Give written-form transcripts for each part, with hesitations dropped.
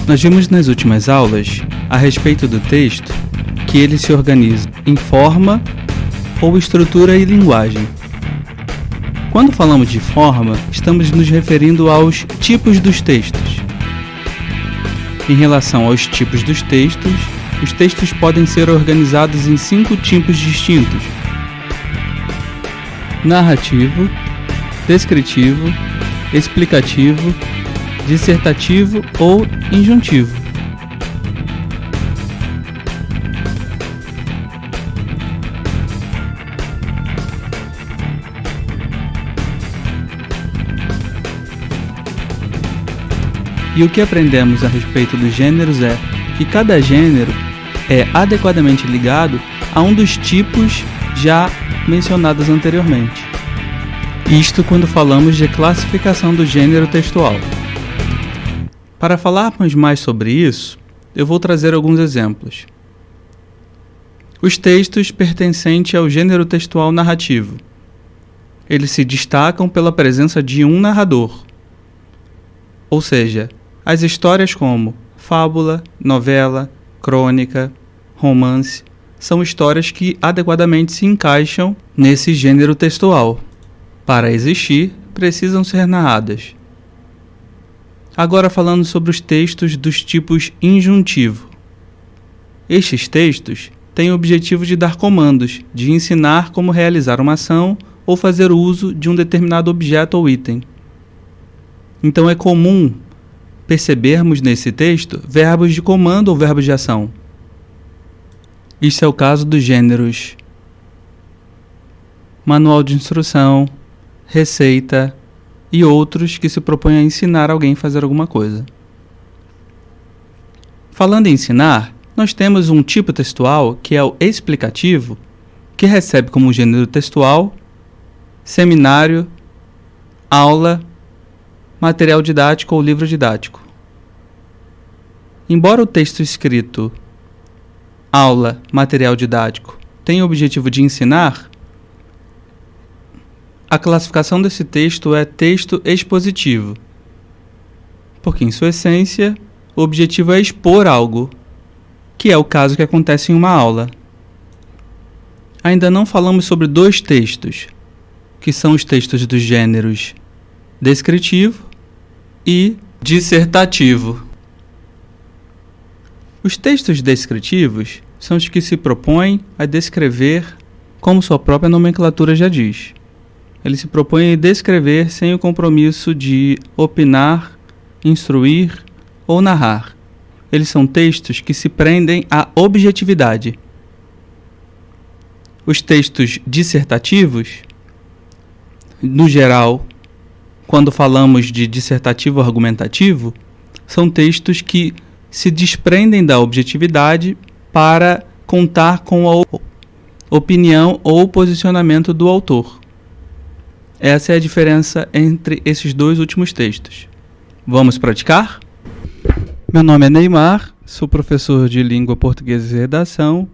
Nós vimos nas últimas aulas, a respeito do texto, que ele se organiza em forma ou estrutura e linguagem. Quando falamos de forma, estamos nos referindo aos tipos dos textos. Em relação aos tipos dos textos, os textos podem ser organizados em 5 tipos distintos: narrativo, descritivo, explicativo, dissertativo ou injuntivo. E o que aprendemos a respeito dos gêneros é que cada gênero é adequadamente ligado a um dos tipos já mencionados anteriormente. Isto quando falamos de classificação do gênero textual. Para falarmos mais sobre isso, eu vou trazer alguns exemplos. Os textos pertencentes ao gênero textual narrativo. Eles se destacam pela presença de um narrador. Ou seja, as histórias como fábula, novela, crônica, romance, são histórias que adequadamente se encaixam nesse gênero textual. Para existir, precisam ser narradas. Agora falando sobre os textos dos tipos injuntivo. Estes textos têm o objetivo de dar comandos, de ensinar como realizar uma ação ou fazer uso de um determinado objeto ou item. Então é comum percebermos nesse texto verbos de comando ou verbos de ação. Isso é o caso dos gêneros manual de instrução, receita e outros que se propõem a ensinar alguém a fazer alguma coisa. Falando em ensinar, nós temos um tipo textual que é o explicativo, que recebe como gênero textual seminário, aula, material didático ou livro didático. Embora o texto escrito aula, material didático tenha o objetivo de ensinar, a classificação desse texto é texto expositivo, porque em sua essência o objetivo é expor algo, que é o caso que acontece em uma aula. Ainda não falamos sobre 2 textos, que são os textos dos gêneros descritivo e dissertativo. Os textos descritivos são os que se propõem a descrever, como sua própria nomenclatura já diz. Eles se propõem a descrever sem o compromisso de opinar, instruir ou narrar. Eles são textos que se prendem à objetividade. Os textos dissertativos, no geral, quando falamos de dissertativo argumentativo, são textos que se desprendem da objetividade para contar com a opinião ou posicionamento do autor. Essa é a diferença entre esses 2 últimos textos. Vamos praticar? Meu nome é Neymar, sou professor de Língua Portuguesa e Redação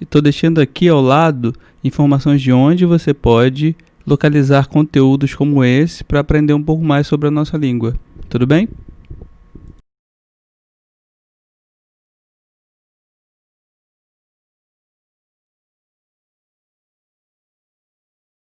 e estou deixando aqui ao lado informações de onde você pode localizar conteúdos como esse para aprender um pouco mais sobre a nossa língua. Tudo bem?